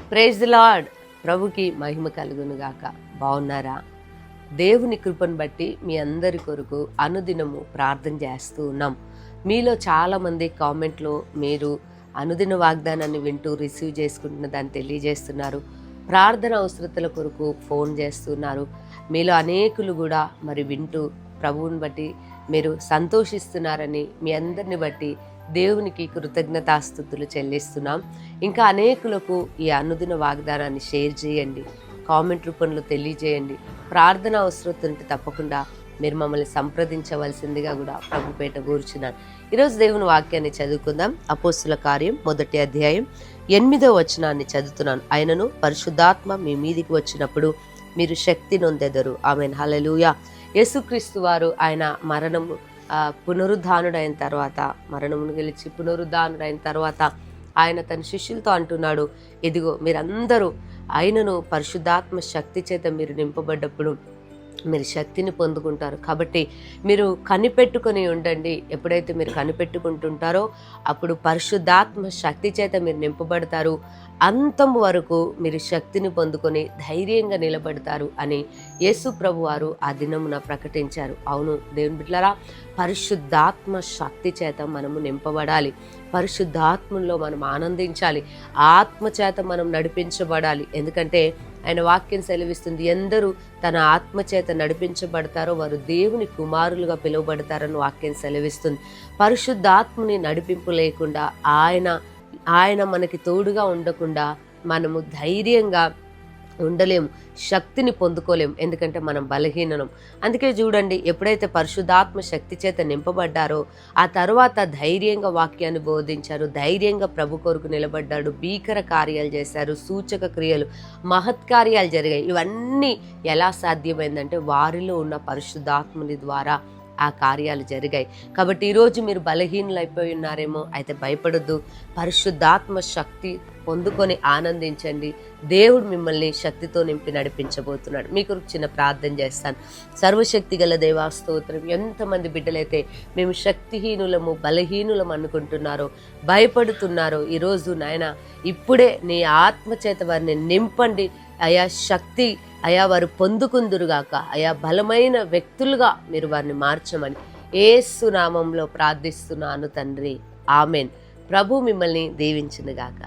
Praise the lord. ప్రభుకి మహిమ కలుగును గాక. బాగున్నారా? దేవుని కృపను బట్టి మీ అందరి కొరకు అనుదినము ప్రార్థన చేస్తూ ఉన్నాం. మీలో చాలామంది కామెంట్లో మీరు అనుదిన వాగ్దానాన్ని వింటూ రిసీవ్ చేసుకుంటున్న దాన్ని తెలియజేస్తున్నారు. ప్రార్థన అవసరతల కొరకు ఫోన్ చేస్తున్నారు. మీలో అనేకులు కూడా మరి వింటూ ప్రభువుని బట్టి మీరు సంతోషిస్తున్నారని మీ అందరిని బట్టి దేవునికి కృతజ్ఞతాస్తుతులు చెల్లిస్తున్నాం. ఇంకా అనేకులకు ఈ అనుదిన వాగ్దానాన్ని షేర్ చేయండి, కామెంట్ రూపంలో తెలియజేయండి. ప్రార్థన అవసరం ఉంటే తప్పకుండా మీరు మమ్మల్ని సంప్రదించవలసిందిగా కూడా ప్రభుపేట కూర్చున్నాను. ఈరోజు దేవుని వాక్యాన్ని చదువుకుందాం. అపోస్తుల కార్యం 1వ అధ్యాయం 8వ వచనాన్ని చదువుతున్నాను. ఆయనను పరిశుద్ధాత్మ మీ మీదికి వచ్చినప్పుడు మీరు శక్తి నొందెదరు. ఆమేన్. హల్లెలూయా. యేసుక్రీస్తు వారు ఆయన మరణము పునరుద్ధానుడైన తర్వాత, మరణమును గెలిచి పునరుద్ధానుడైన తర్వాత ఆయన తన శిష్యులతో అంటున్నాడు, ఇదిగో మీరందరూ ఆయనను పరిశుద్ధాత్మ శక్తి చేత మీరు నింపబడ్డప్పుడు మీరు శక్తిని పొందుకుంటారు. కాబట్టి మీరు కనిపెట్టుకొని ఉండండి. ఎప్పుడైతే మీరు కనిపెట్టుకుంటుంటారో అప్పుడు పరిశుద్ధాత్మ శక్తి చేత మీరు నింపబడతారు. అంతం వరకు మీరు శక్తిని పొందుకొని ధైర్యంగా నిలబడతారు అని యేసు ప్రభు వారు ఆ దినమున ప్రకటించారు. అవును దేవుని బిడ్డలారా, పరిశుద్ధాత్మ శక్తి చేత మనము నింపబడాలి. పరిశుద్ధాత్మలో మనం ఆనందించాలి. ఆత్మ చేత మనం నడిపించబడాలి. ఎందుకంటే ఆయన వాక్యం సెలవిస్తుంది, ఎందరూ తన ఆత్మ చేత నడిపించబడతారో వారు దేవుని కుమారులుగా పిలువబడతారని వాక్యం సెలవిస్తుంది. పరిశుద్ధాత్మని నడిపింపు లేకుండా ఆయన మనకి తోడుగా ఉండకుండా మనము ధైర్యంగా ఉండలేము, శక్తిని పొందుకోలేము. ఎందుకంటే మనం బలహీనం. అందుకే చూడండి, ఎప్పుడైతే పరిశుద్ధాత్మ శక్తి చేత నింపబడ్డారో ఆ తర్వాత ధైర్యంగా వాక్యాన్ని బోధించారు, ధైర్యంగా ప్రభు కొరకు నిలబడ్డాడు, భీకర కార్యాలు చేశారు, సూచక క్రియలు, మహత్కార్యాలు జరిగాయి. ఇవన్నీ ఎలా సాధ్యమైందంటే వారిలో ఉన్న పరిశుద్ధాత్మని ద్వారా ఆ కార్యాలు జరిగాయి. కాబట్టి ఈరోజు మీరు బలహీనులైపోయి ఉన్నారేమో, అయితే భయపడొద్దు. పరిశుద్ధాత్మ శక్తి పొందుకొని ఆనందించండి. దేవుడు మిమ్మల్ని శక్తితో నింపి నడిపించబోతున్నాడు. మీకు చిన్న ప్రార్థన చేస్తాను. సర్వశక్తి గల దేవా స్తోత్రం. ఎంతమంది బిడ్డలైతే మేము శక్తిహీనులము, బలహీనులం అనుకుంటున్నారో, భయపడుతున్నారో, ఈరోజు నాయన ఇప్పుడే నీ ఆత్మచేత వారిని నింపండి అయా. శక్తి అయా వారు పొందుకుందురుగాక. అయా బలమైన వ్యక్తులుగా మీరు వారిని మార్చమని యేసు నామంలో ప్రార్థిస్తున్నాను తండ్రి. ఆమెన్. ప్రభు మిమ్మల్ని దీవించునుగాక.